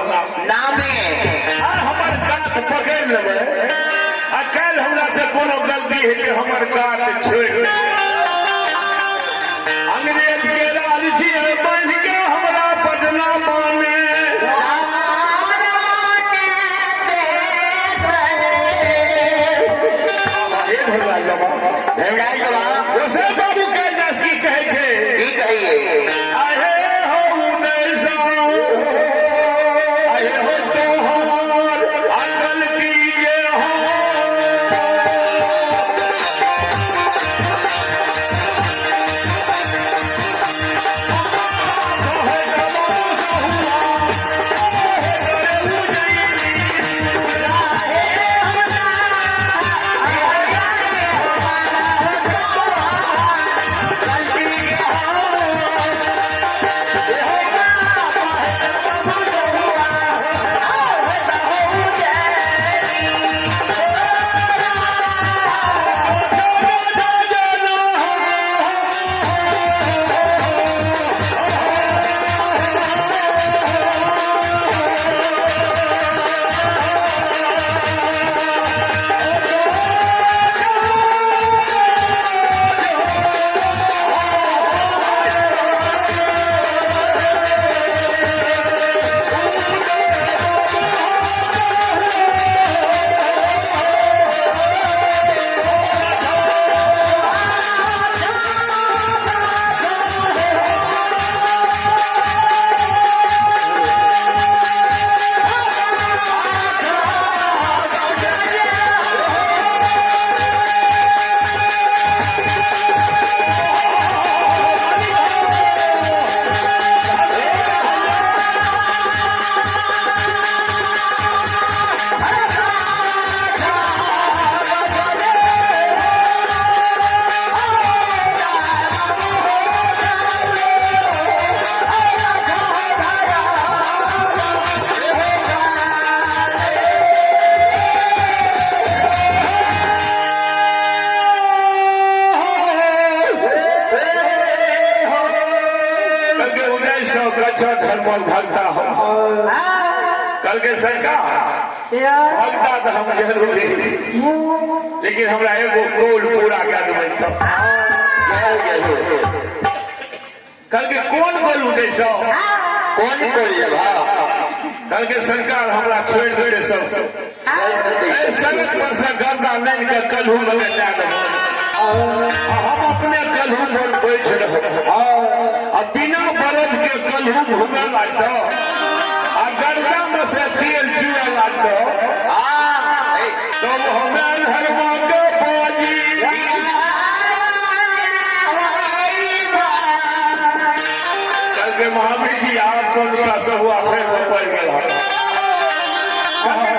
नामे हमर काट पकड़ लेबै आ काल्हि हमरा से कोनो गलती हेतै हमर काट छोड़ि अंग्रेज के राज छियै बांध के हमरा पटना बाने बाबू कैलाश की कहै छै की कहिए भगता कल के सरकार भगता तो हम जरूर लेकिन हमरा एगो कौल पूरा कर देबै कल के कौन कौल उठे सब कौन बोल कल के सरकार हमरा छोड़ दे सब सड़क पर से गर्दा नहीं के कलहू में जा देबै हम अपने कलहू पर बैठ रहो अब बिना बरद के कलहू घूमे लगता आ गर्दा में से तेल चुए लगता तो हमें धर्मा के बाजी कल के महावीर जी आपको सब हुआ फिर पड़ गया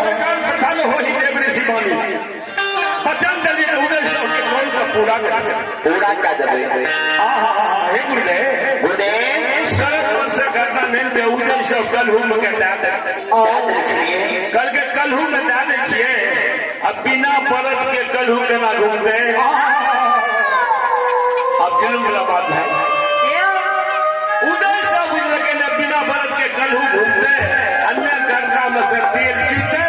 सरकार प्रधान हो ही देव ऋषि बानी बचन दली उदय सब के कौन का पूरा का देबै हे गुरुदेव सड़क पर से गर्दा नहीं दे उदय सब कलहू में के दे कल के कलहू में दे दे छिए अब बिना बरद के कलहू केना घूमते अब जुलूम वाला बात है उदय सब लेकिन बिना बरद के कलहू घूमते अन्य गर्दा में से तेल पीते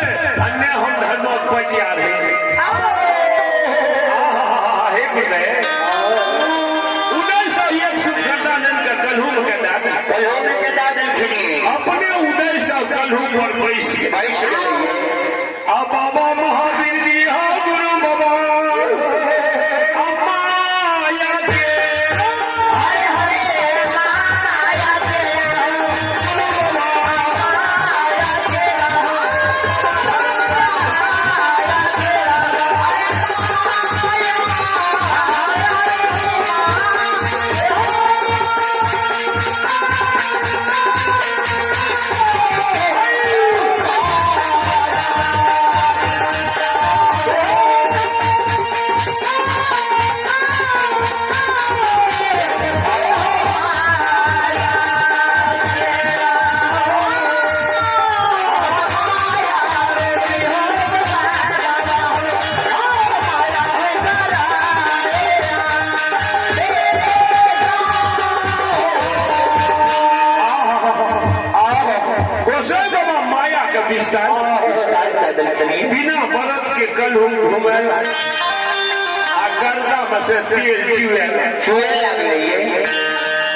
अन्य हम धर्मों पर जा रहे हे गुरुदेव अपने उदय से कलहू पर बाबा महावीर जी हाँ गुरु बाबा विस्तार पैदल चलिए। बिना बरत के कल हम घूमे आ गर्दा में से तेल चुए छुए लग रही है।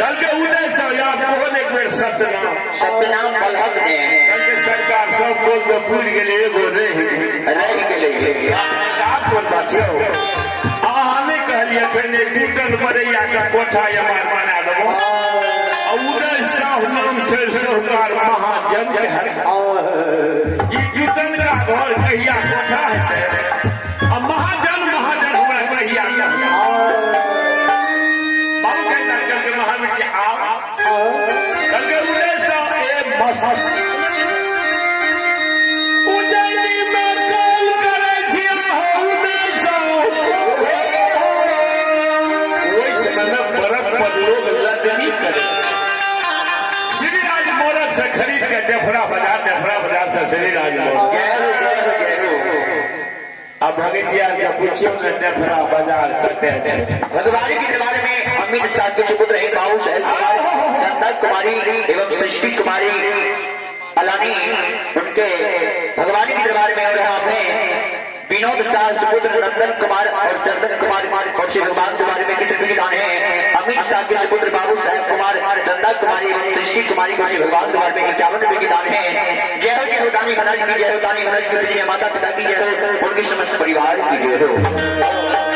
कल के उदय से आप कौन एक बेर सत्यनाम सत्यनाम बलहक ने कल के सरकार सब कोल में पूरी के लिए एगो रह गए। आप कोन बात हो अहाँ कहलिए खने टूटल बरैया के कोठा हमार बना देबो उदय साहु नाम छै साहूकार महाजन के है ई जुटन का घर कहिया कोठा हेतै आ महाजन हमरा कहिया बाबू कहता कल के महावीर जी आओ कल के उदय साहु ए बस उदयनी में कॉल करे छिया हो उदय साहु ओइ समय में बरत पर लोग लदनी करे श्रीराज मोरक से खरीद के डेफरा बाजार से श्रीराज मोरक अब भगतिया के पूछियो ने डेफरा बाजार करते हैं भगवानी के दरबार में अमित शाह के सुपुत्र है बाबू साहब चंदा कुमारी एवं सृष्टि कुमारी अलानी उनके भगवानी के दरबार में और यहाँ पे विनोद शाह सुपुत्र नंदन कुमार और चंदन कुमार और श्री भगवान के बारे में किसी भी गाने हैं अमित शाह के सुपुत्र बाबू साहब कुमार चंदा कुमारी एवं सृष्टि कुमारी को श्री भगवान के बारे में 51 रुपए के दान है। जय हो दानी महाराज की जय हो दानी महाराज की जय माता पिता की जय हो उनके समस्त परिवार की जय हो।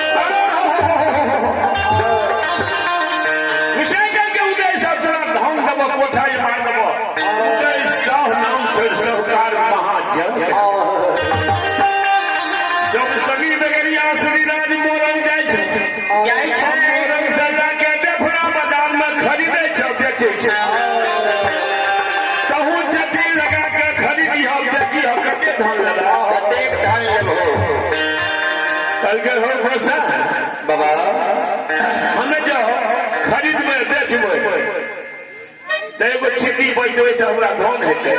कोठा ये मार देबो उदय साहु नाम छै साहूकार महाजन सब सभी नगरिया श्रीराज मोरंग जाय छै मोरंग से लाके डेफरा बाजार में खरीदे छै बेचे छै कहूँ जटी लगा के खरीदी हो बेची हो कते धान लगा कतेक धान लेबो कल के हो बसा बाबा हमें जाओ खरीद में बेचबो तो एगो छिट्टी बैठे से हमरा धन हेतै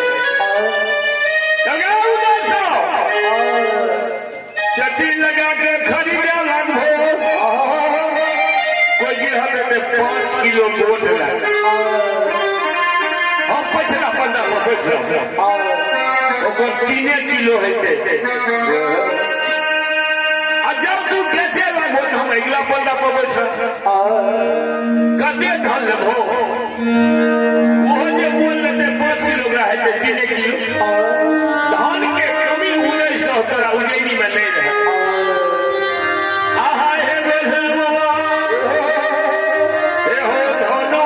चट्टी लगा के खरीदे लगभो कोई गिरहत 5 किलो गोट ला हम पछला 15 में बैठ ओकर 3 किलो हेतै आ जब तू बेचे लगभो हम अगला 15 पर बैठ कते धन लेबो मोल लेते 5 किलो है 3 किलो धान के कमी उन्हें सौ तोरा उज्जैनी में नहीं रहे आहा हे बेसे बाबा हे हो धनो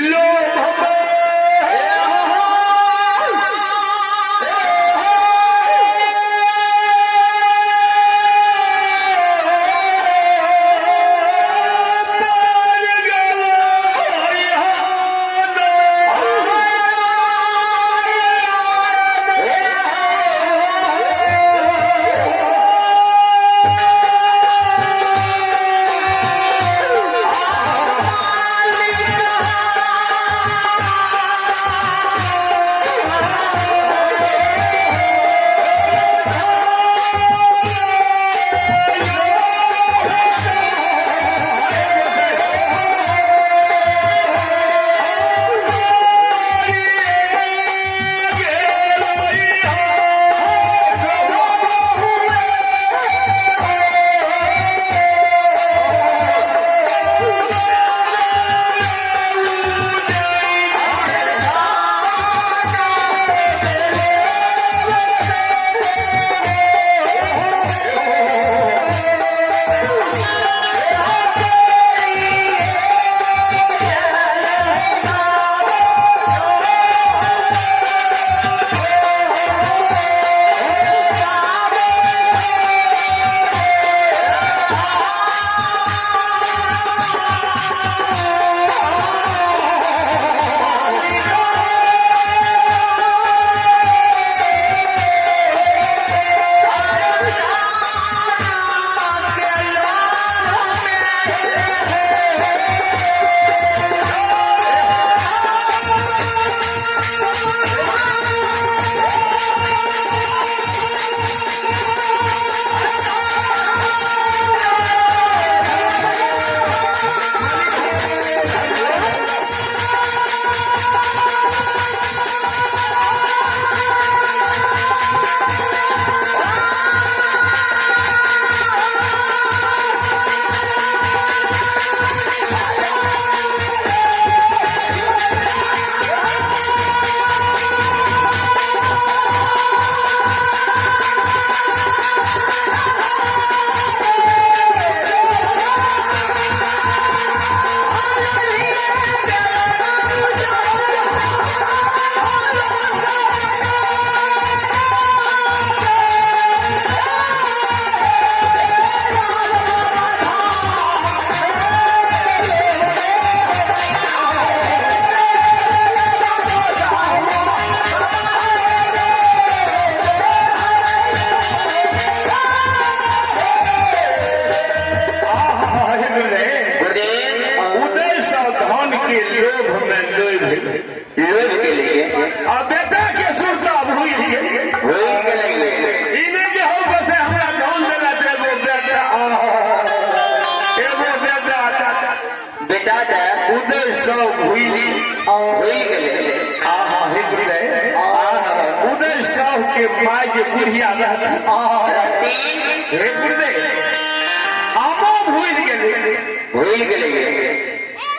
लो बाबा बुढ़िया रहती हे गुरुदेव आमो भूल गेले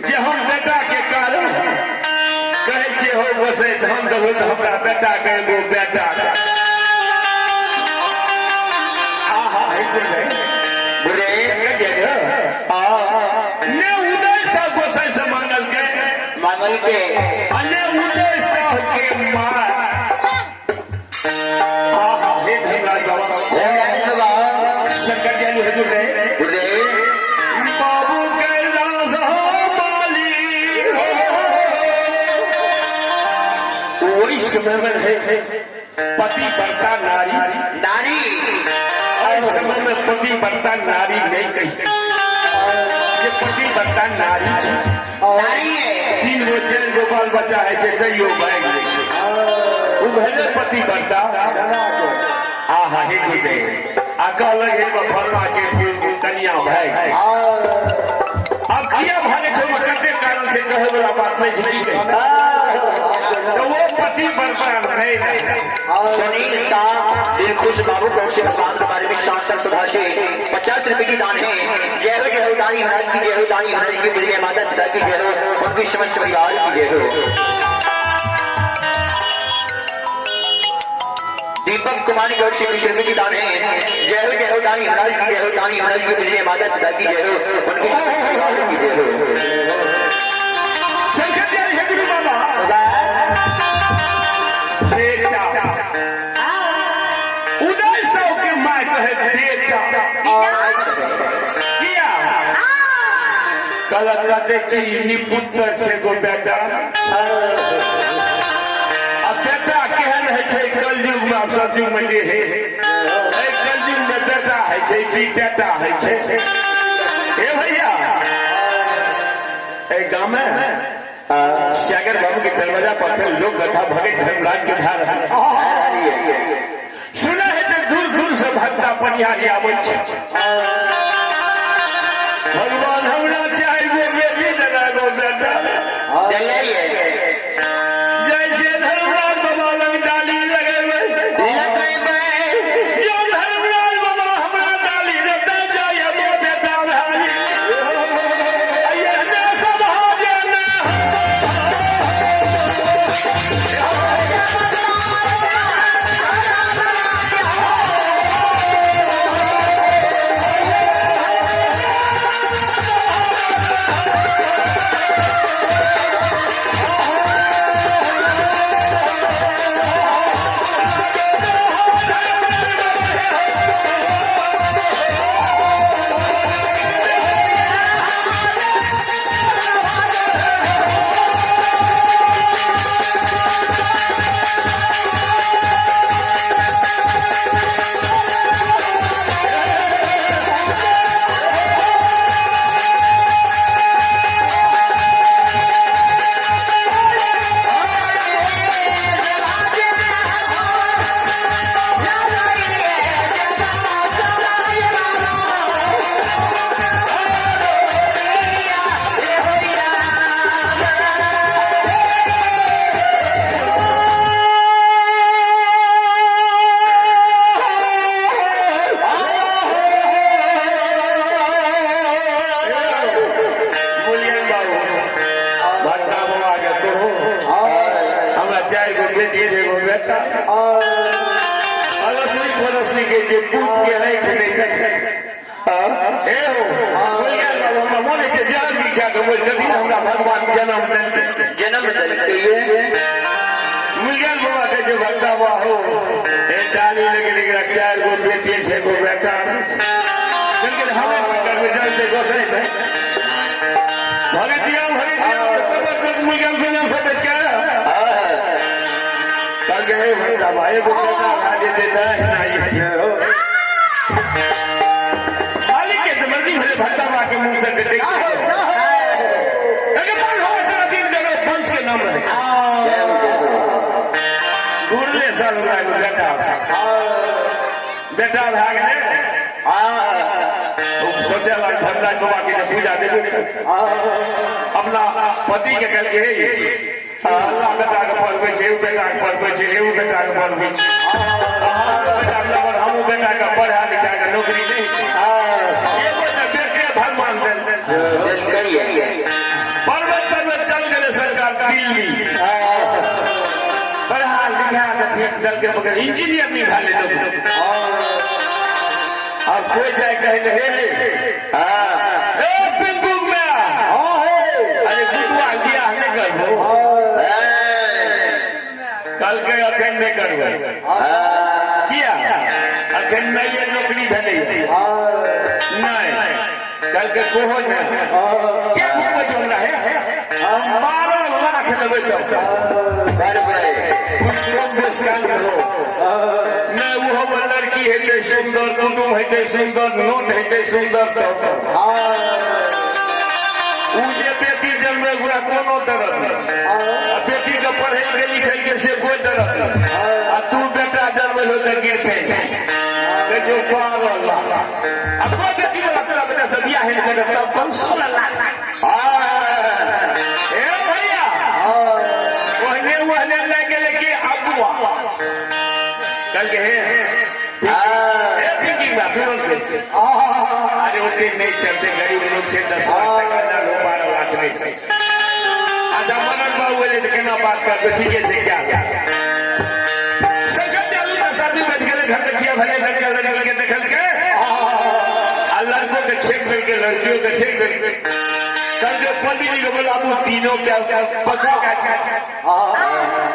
जे हम बेटा के कारण कहे के हो बसे धन दहो तो हमरा बेटा के एगो बेटा आहा हे गुरुदेव ने उदय साहब गोसाई से मांगल के अने उदय साहब के मार आहा हे धनराज बाबा शंकर जी गुरुदेव बाबू के लाज हो माली वही समय में है पति बढ़ता नारी इस समय में पति बढ़ता नारी नहीं कही ये पति बढ़ता नारी है 3 गो 4 गो बाल बच्चा है जे दैयो बैग वो भले पति बढ़ता आहा हे गुरुदेव आका लगे फरमा के कन्या भाई अब किया भागे छो कते कारण से कहे वाला बात नहीं कही तो वो पति बढ़ता नहीं सुनील साहब दिलखुश बाबू कौर से भगवान के बारे में शानदार सुधा से 50 रुपए की दान है। जय हो दानी महाराज की जय हो, दानी महाराज की पूजनीय माता पिता की जय हो, उनकी समस्त परिवार की जय हो। दीपक कुमारी गौर से 20 रुपए की दान है। जय हो दानी महाराज की जय हो, दानी महाराज की पूजनीय माता पिता की जय हो, उनकी समस्त परिवार की जय हो। उदय साहब के माँ कहे बेटा किया कलकत्ते की निपुत्र से गो बेटा अब बेटा केहन है कलयुग में सतयुग में जे है कलयुग में बेटा है कि बेटा है हे भैया गाँव में सागर बाबू के दरवाजा पर लोग कथा भगत धर्मराज के धार सुना है तो दूर दूर से भक्ता पनिहारी आवे भगवान हमरा चाहे गो बेटी लगा गो बेटा जैसे धर्मराज बाबा लग डाली लगे जो धर्मराज बाबा हमरा डाली रहता जाए वो बेटा भाई भगवान जन्म मुलगन बाबा के जो भक्ता हुआ हो डाली लगे 4 गो बेटी 6 गो बेटा लेकिन हमें से गोसाई में भगतिया मुलगन गुंजन से बैठ के भक्ता भाई को आगे देता है मालिक के मर्जी भले भक्ता बा के मुंह से देख बेटा भाग ने सोचे धनराज बाबा की पूजा देवे अपना पति के करके अल्लाह बेटा के पढ़वे बेटा के पढ़वे बेटा के पढ़वे बेटा लगन हमू बेटा का पढ़ा लिखा के नौकरी नहीं ये बेटा बेटे भगवान पर्वत पर्वत चल गए सरकार दिल्ली पढ़ा लिखा के फेंक दल के मगर इंजीनियर नहीं भाले लोग अब कोई जाए कहे हे पिंकू में अरे बुआ दिया नहीं कर कल के अखन नहीं करबै किया अखन नहीं ये नौकरी भेलै नहीं कल के कोहो ने के बुक में जोड़ना है 12 लाख लेबै तब करबै कुछ कम बेस काम हो नहीं वो लड़की हेतै सुंदर कुटुम हेतै सुंदर नोट हेतै सुंदर तब उ जे बेटी जन्मे गुरा कोनो दरद नहीं बेटी के पढ़े के लिखे के से कोई दरद नहीं आ तू बेटा जन्मे हो तो गिर के जो 12 लाख अब कोई बेटी वाला तेरा बेटा से बियाह है करे तब कम 16 लाख ए भैया वहने लगे लेके अगुआ कल के है पिंकी बात सुनो अरे उनके नहीं चलते गरीब लोग से 10 लाख टका ना लो 12 लाख नहीं चाहिए अच्छा मनन बाबू बोले केना बात कर ठीक है क्या संकट आलू का शादी बैठ गए घर देखिए भले लड़का लड़की के देखल के लड़कों के छेक करके लड़कियों के छेक करके कल जो पंडित जी को बोला अब तीनों क्या पकड़ा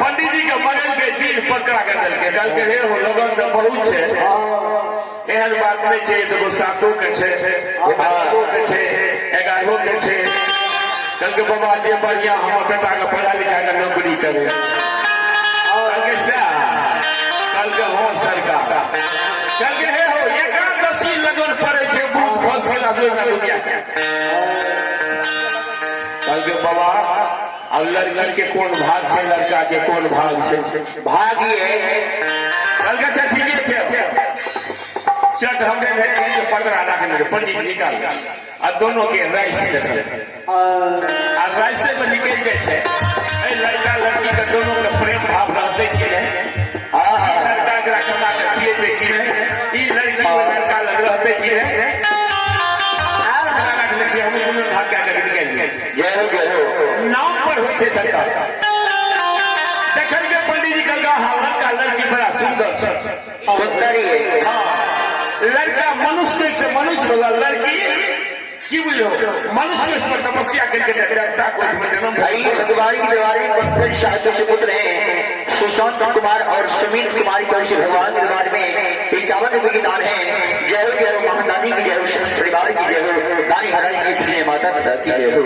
पंडित जी के मगल के दिल पकड़ा के दल के हे हो लगन तो बहुत है एहन बात नहीं छै तो 7 के छै 8 के छै 11 के छै कल के बाबा जे बढ़िया हम बेटा के पढ़ा लिखा के नौकरी करे कल के कल के हो सरकार कल के हे हो एकादशी लगन पड़े छै बूढ़ फसला जोना दुनिया कल के बाबा अब लड़की के कौन भाग छै लड़का के कौन भाग छै भाग ये कल के ठीक है चट हमने पकड़ा रखने पंडित निकाल और दोनों के राइस और राइस में निकल गए लड़का लड़की का दोनों का प्रेम भाव रहते कि नहीं लड़का कमा के खिए कि नहीं लड़की लड़का लग रहते कि नहीं हम दोनों भाग क्या निकल गए नाम पर हो सरकार देखल के पंडित जी का लड़का लड़की बड़ा सुंदर लड़का मनुष्य से मनुष्य होगा लड़की की बुझो मनुष्य पर तपस्या करके देवता को जन्म भगवान की दरबार में पंकज साधु से पुत्र हैं सुशांत कुमार और सुमित कुमारी को भगवान के दरबार में 51 रुपए की दान है जय हो महादानी की जय हो समस्त परिवार की जय हो दानी हराई की जय माता पिता की जय हो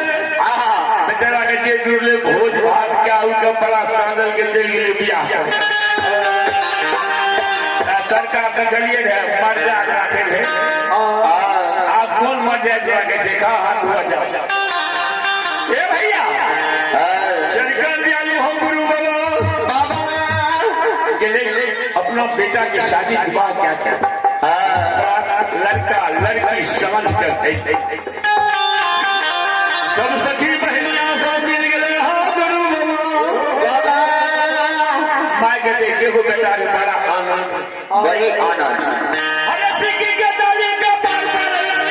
बेचारा के जे जुड़ले भोज भात क्या उनका बड़ा साधन के चल गए बियाह सरकार तो चलिए मर्यादा रखे थे आप कौन मर्यादा रखे कहा हाथ हुआ जाओ ए भैया सरकार दियालु हम गुरु बाबा अपना बेटा की शादी विवाह क्या क्या लड़का लड़की समझ कर सब सखी बहनियां सब मिल गए हाँ गुरु बाबा माँ के देखे हो बेटा बड़ा आनंद बड़ी आनंद अरे सिक्की के ताली का पार पार लाल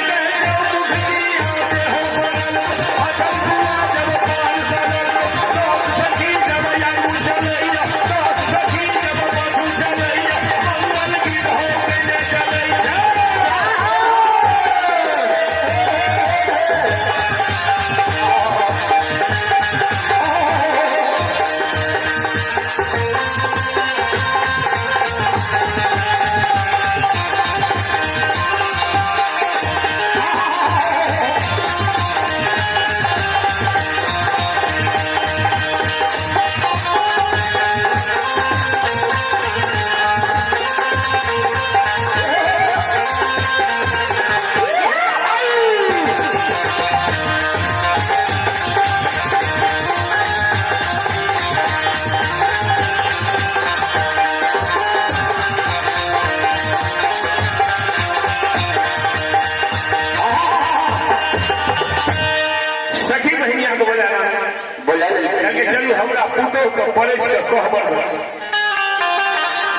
सखी बहनिया को बोलाना बोला लगे चलू हमरा पुतो के परस के कहबर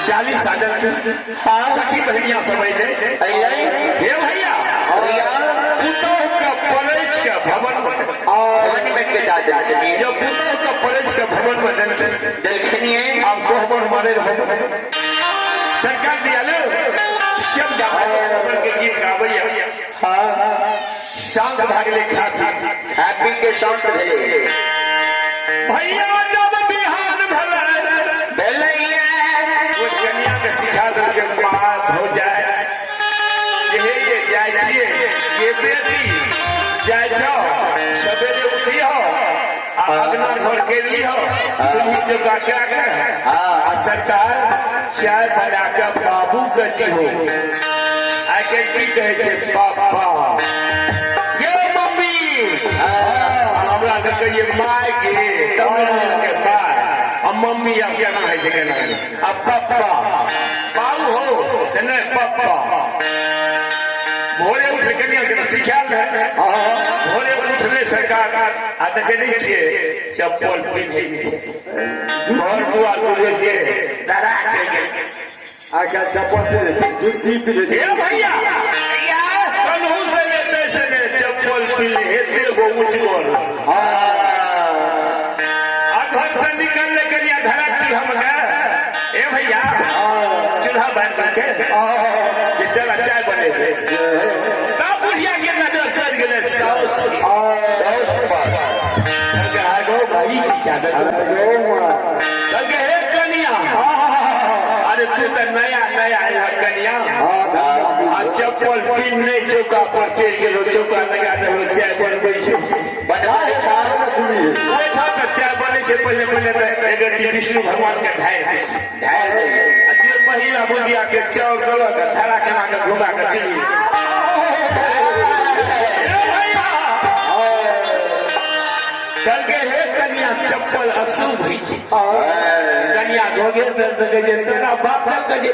जाली साजन के सखी बहनिया सब अइले हे भैया पुतो के परस के भवन में के दादन जब पुतो के परस के भवन में देखनी है आप कहबर मारे रहो सरकार दिया लो शब्द के गीत गावैया शांत भागले खाती हैप्पी के शांत भेले भैया जब बिहान भले वो कन्या के सिखा दो के बात हो जाए ये जाए छिए ये बेटी जाए जाओ सवेरे उठियो अगना घर के लियो चूल्ही चौका क्या कर सरकार चाय बना के बाबू के दिहो आई के की कहे छे पापा ये मम्मी हमरा के कहिए माय के तब के माय अब मम्मी अब क्या है जे कहना अब पापा बाबू हो तने पापा भोरे उठ कन्या के सिखाल है भोरे उठले सरकार आ देखे नहीं छिए चप्पल पिन्हे छै घर दुआर खुले छै डरा चल गेल आका चप्पल पिन्हे छै जूती पिन्हे छै ए भैया कन्हू से लेते से चप्पल पिन्हे हेते गो उठगोल आ घर से निकलने कन्या धरा चूल्हा में गए ए भैया चूल्हा बांध के ये चला चाय बने तब बुढ़िया के नजर पड़ गेले साउस पर आगो भाई की चादर लगे हे कन्या अरे तू तो नया नया आया कन्या आ चप्पल पिन नहीं चौका पर चढ़ गेलो चौका लगा देलो चाय बनबै छै बनाए चार में सुनिए ओठा के चाय बने से पहले पहले एगो विष्णु भगवान के ढाई जे महिला बुढ़िया के चाउर गलत धरा केना के घुमा के चली कल के हे कन्या चप्पल अशुभ हुई छै कन्या धोगे तेरा बाप ने कहे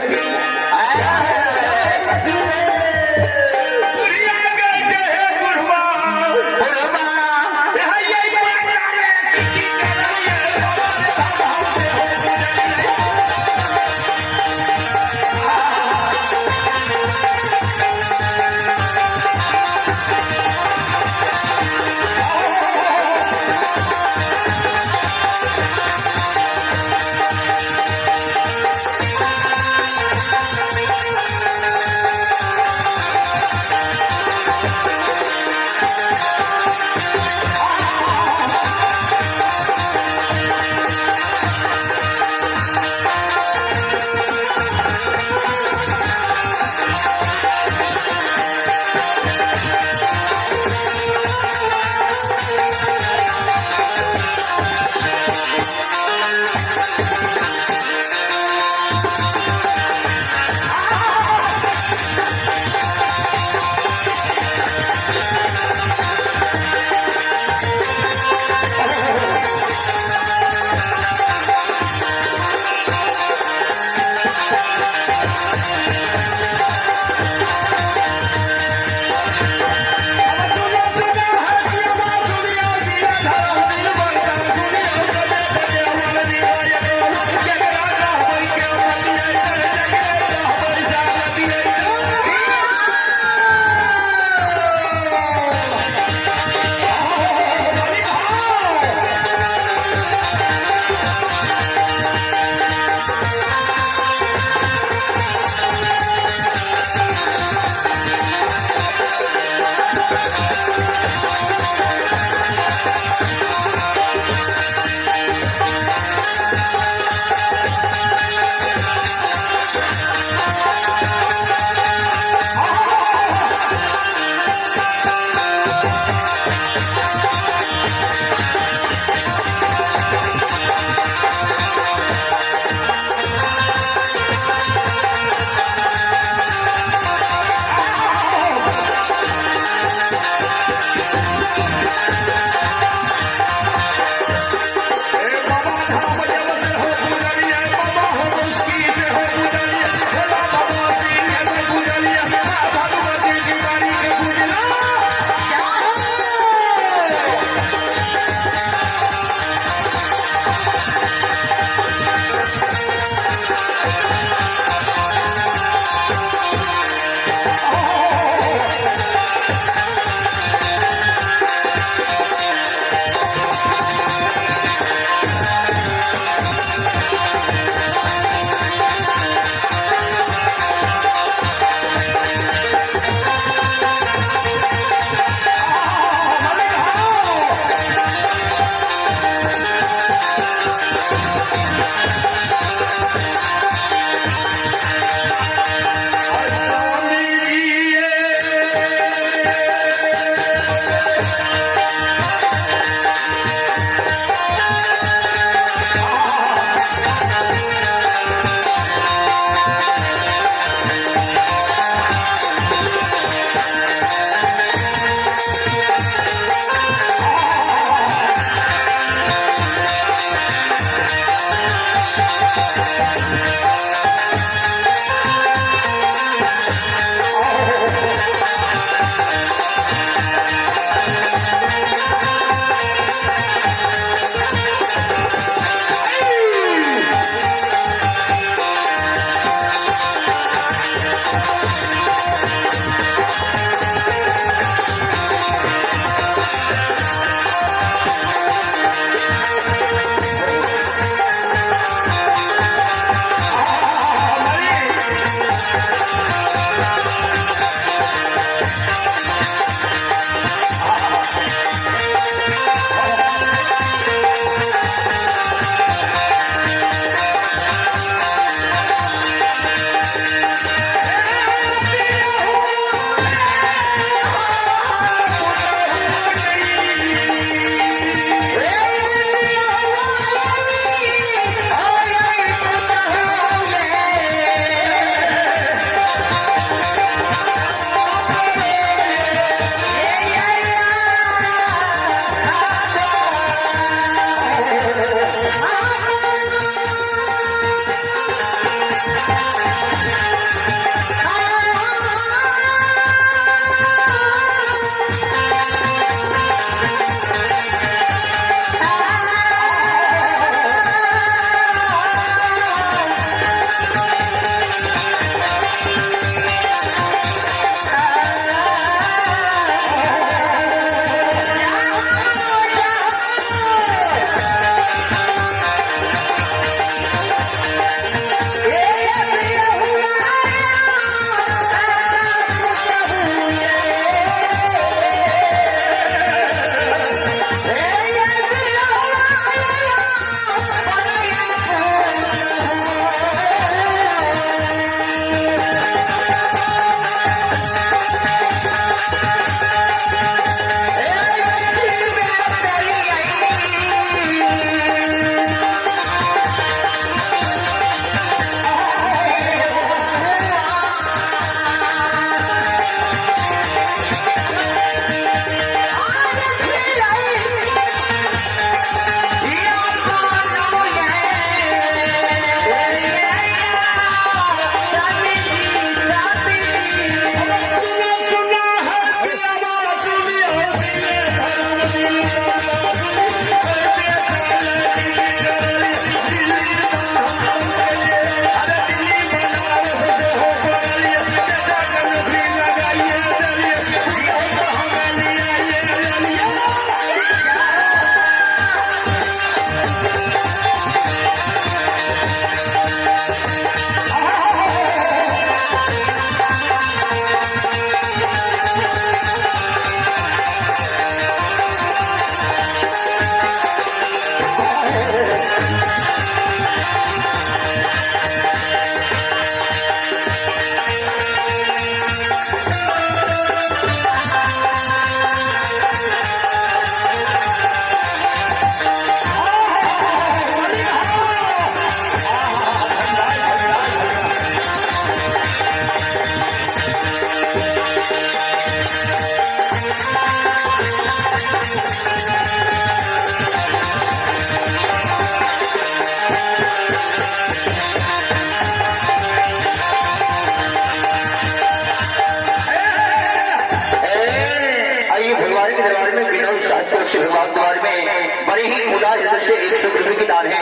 के दान है।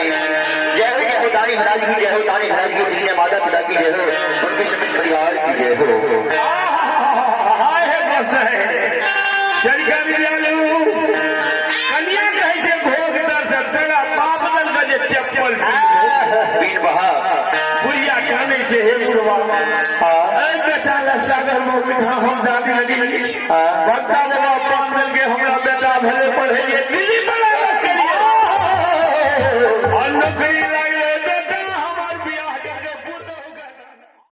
जय हो दानी महाराज की जय हो, दानी महाराज की जिनके माता पिता की जय हो, उनके सभी परिवार की जय हो। हाय है बस है चरिका विद्यालय कन्या कहे छे भोग दर्शन तेरा बाप दल का जे चप्पल बीन बहा बुढ़िया काने छे हे बुढ़वा ए बेटा ला सागर में बिठा हम दादी लगी बक्का बाबा पान दल के हमरा बेटा भले पढ़े दिल्ली बना बस करिए और नौकरी